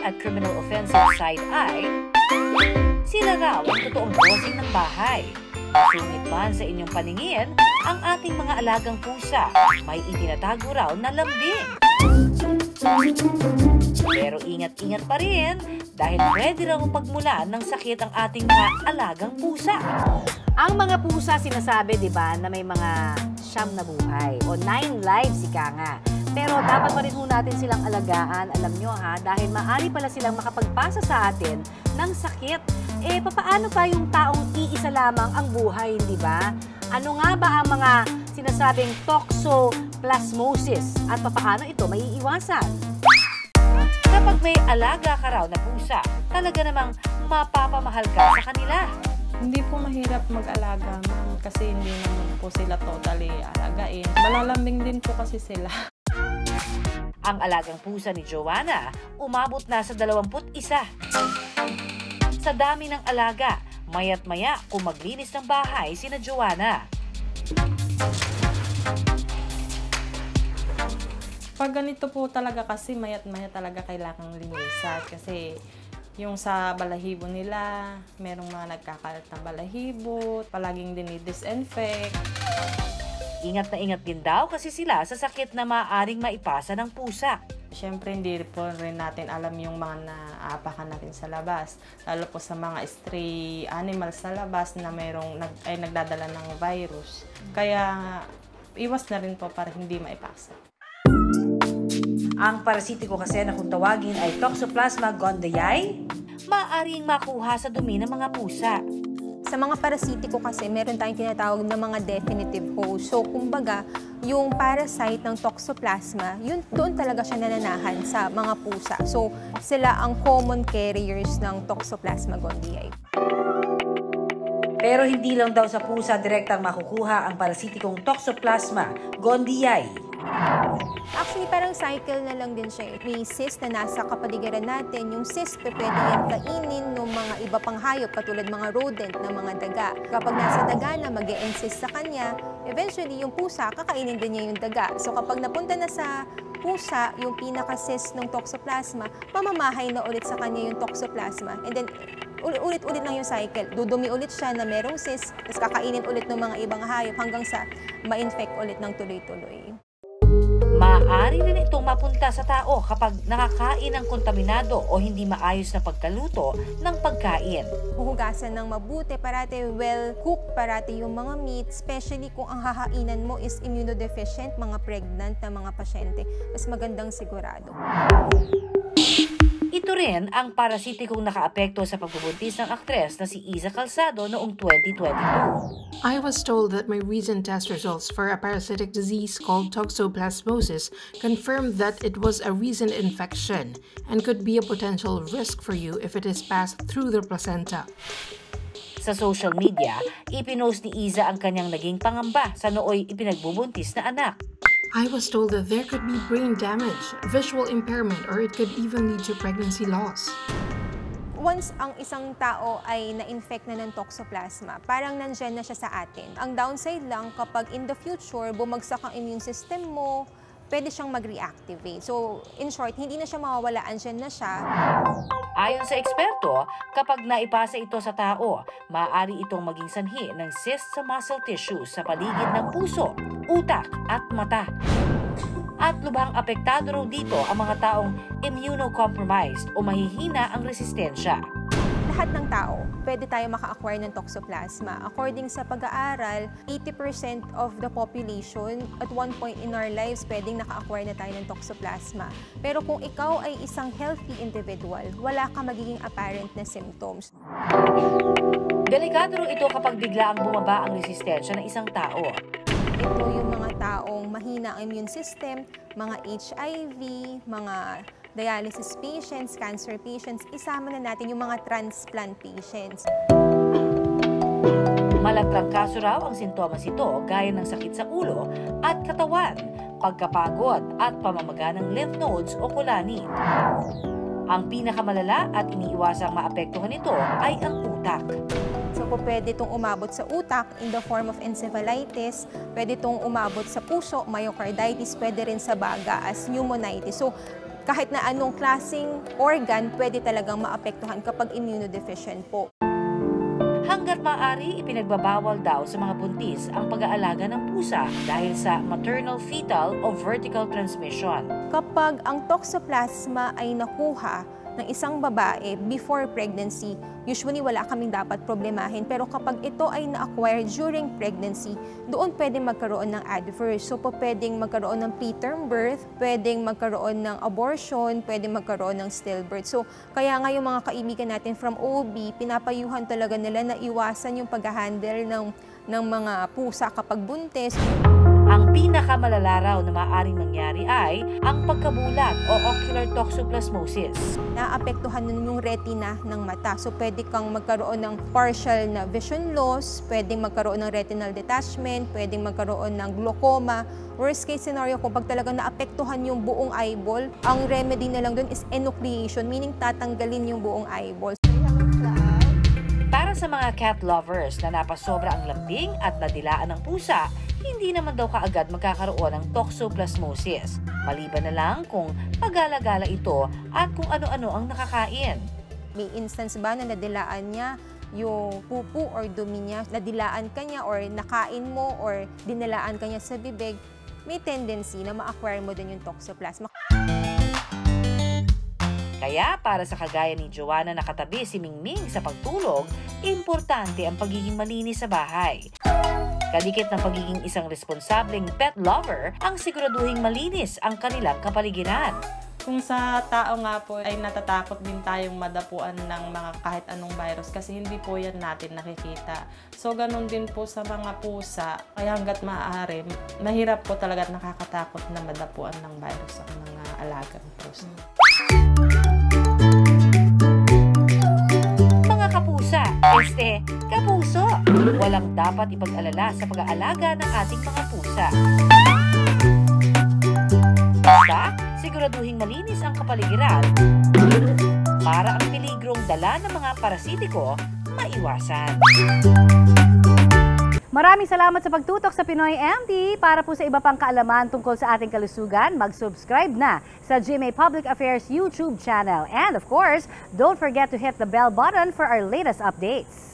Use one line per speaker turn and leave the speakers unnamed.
at Criminal Offensive Side ay sila raw ang totoong bossing ng bahay. Sungit man sa inyong paningin, ang ating mga alagang pusa may itinatago raw na lambing. Pero ingat-ingat pa rin dahil pwede raw pagmulan ng sakit ang ating mga alagang pusa. Ang mga pusa sinasabi, di ba, na may mga 9 na buhay o 9 lives, ika nga. Pero dapat pa rin natin silang alagaan, alam nyo ha, dahil maaari pala silang makapagpasa sa atin ng sakit. Eh, papaano pa yung taong iisa lamang ang buhay, di ba? Ano nga ba ang mga sinasabing toxoplasmosis at papaano ito maiiwasan? Kapag may alaga ka raw na pusa, talaga namang mapapamahal ka sa kanila.
Hindi po mahirap mag-alaga, ma'am, kasi hindi naman po sila totally alagain. Malalambing din po kasi sila.
Ang alagang pusa ni Joanna, umabot na sa 21. Sa dami ng alaga, maya't maya kung maglinis ng bahay sina Joanna.
Pag ganito po talaga kasi maya't maya talaga kailangang linisan kasi yung sa balahibo nila, merong mga nagkakalat na balahibo, palaging dinidisinfect.
Ingat na ingat din daw kasi sila sa sakit na maaaring maipasa ng pusa.
Siyempre, hindi po rin natin alam yung mga naapakan natin sa labas. Lalo po sa mga stray animals sa labas na nagdadala ng virus. Kaya iwas na rin po para hindi maipasa.
Ang parasitiko kasi na kung tawagin ay Toxoplasma gondii, maaaring makuha sa dumi ng mga pusa.
Sa mga parasitiko kasi, meron tayong tinatawag na mga definitive host. So, kumbaga, yung parasite ng Toxoplasma, doon talaga siya nananahan sa mga pusa. So, sila ang common carriers ng Toxoplasma gondii.
Pero hindi lang daw sa pusa direktang makukuha ang parasitikong Toxoplasma gondii.
Actually, parang cycle na lang din siya. May cyst na nasa kapaligiran natin. Yung cyst, pwede yan kainin ng mga iba pang hayop, katulad mga rodent na mga daga. Kapag nasa daga na, mag-e-encyst sa kanya, eventually, yung pusa, kakainin din niya yung daga. So, kapag napunta na sa pusa, yung pinaka-cyst ng Toxoplasma, mamamahay na ulit sa kanya yung Toxoplasma. And then, ulit-ulit lang yung cycle. Dudumi ulit siya na merong cyst, tapos kakainin ulit ng mga ibang hayop hanggang sa ma-infect ulit ng tuloy-tuloy.
Maaari rin itong mapunta sa tao kapag nakakain ng kontaminado o hindi maayos na pagkaluto ng pagkain.
Huhugasan ng mabuti, parati well-cooked, parati yung mga meat, especially kung ang hahainan mo is immunodeficient, mga pregnant na mga pasyente. Mas magandang sigurado.
Ito rin ang parasitikong nakaapekto sa pagbubuntis ng aktres na si Iza Calzado noong 2022.
I was told that my recent test results for a parasitic disease called toxoplasmosis confirmed that it was a recent infection and could be a potential risk for you if it is passed through the placenta.
Sa social media, ipinost ni Iza ang kanyang naging pangamba sa nooy ipinagbubuntis na anak.
I was told that there could be brain damage, visual impairment, or it could even lead to pregnancy loss.
Once ang isang tao ay na-infect na ng Toxoplasma, parang nandyan na siya sa atin. Ang downside lang, kapag in the future, bumagsak ang immune system mo, pwede siyang mag-reactivate. So, in short, hindi na siya mawawala, andyan na siya.
Ayon sa eksperto, kapag naipasa ito sa tao, maaari itong maging sanhi ng cyst sa muscle tissues sa paligid ng puso, utak at mata. At lubhang apektado raw dito ang mga taong immunocompromised o mahihina ang resistensya.
Lahat ng tao, pwede tayo maka-acquire ng Toxoplasma. According sa pag-aaral, 80% of the population at one point in our lives, pwedeng naka-acquire na tayo ng Toxoplasma. Pero kung ikaw ay isang healthy individual, wala kang magiging apparent na symptoms.
Delikado rin ito kapag bigla ang bumaba ang resistensya ng isang tao.
Ito yung mga taong mahina ang immune system, mga HIV, mga dialysis patients, cancer patients, isama na natin yung mga transplant patients.
Malatrangkaso raw ang sintomas ito gaya ng sakit sa ulo at katawan, pagkapagod at pamamaga ng lymph nodes o kulani. Ang pinakamalala at iniiwasang maapektuhan nito ay ang utak.
So, pwede itong umabot sa utak in the form of encephalitis, pwede itong umabot sa puso, myocarditis, pwede rin sa baga as pneumonitis. So, kahit na anong klaseng organ pwede talagang maapektuhan kapag immunodeficient po.
Hanggat maaari, ipinagbabawal daw sa mga buntis ang pag-aalaga ng pusa dahil sa maternal-fetal o vertical transmission.
Kapag ang toxoplasma ay nakuha ng isang babae before pregnancy, usually wala kaming dapat problemahin. Pero kapag ito ay na-acquire during pregnancy, doon pwedeng magkaroon ng adverse. So, pwedeng magkaroon ng preterm birth, pwedeng magkaroon ng abortion, pwedeng magkaroon ng stillbirth. So, kaya nga yung mga kaibigan natin from OB, pinapayuhan talaga nila na iwasan yung pag-handle ng mga pusa kapag buntis.
Ang pinakamalala raw na maaaring mangyari ay ang pagkabulag o ocular toxoplasmosis.
Naapektuhan nun yung retina ng mata. So, pwede kang magkaroon ng partial na vision loss, pwedeng magkaroon ng retinal detachment, pwedeng magkaroon ng glaucoma. Worst case scenario, kung pag talagang naapektuhan yung buong eyeball, ang remedy na lang dun is enucleation, meaning tatanggalin yung buong eyeball.
Para sa mga cat lovers na napasobra ang lambing at nadilaan ng pusa, hindi naman daw kaagad magkakaroon ng toxoplasmosis. Maliban na lang kung pag-alagala ito at kung ano-ano ang nakakain.
May instance ba na nadilaan niya yung pupu or dumi niya, nadilaan ka niya or nakain mo or dinalaan ka niya sa bibig, may tendency na ma-acquire mo din yung toxoplasma.
Kaya para sa kagaya ni Joanna na katabi si Mingming sa pagtulog, importante ang pagiging malinis sa bahay. Kadikit ng pagiging isang responsableng pet lover ang siguraduhing malinis ang kanilang kapaligiran.
Kung sa tao nga po ay natatakot din tayong madapuan ng mga kahit anong virus kasi hindi po yan natin nakikita. So ganun din po sa mga pusa, kaya hanggat maaari, mahirap po talaga at nakakatakot na madapuan ng virus ang mga alagang pusa.
Mga kapusa, kapuso, walang dapat ipag-alala sa pag-aalaga ng ating mga pusa. Basta, siguraduhing malinis ang kapaligiran para ang peligrong dala ng mga parasitiko maiwasan.
Maraming salamat sa pagtutok sa Pinoy MD. Para po sa iba pang kaalaman tungkol sa ating kalusugan, mag-subscribe na sa GMA Public Affairs YouTube channel. And of course, don't forget to hit the bell button for our latest updates.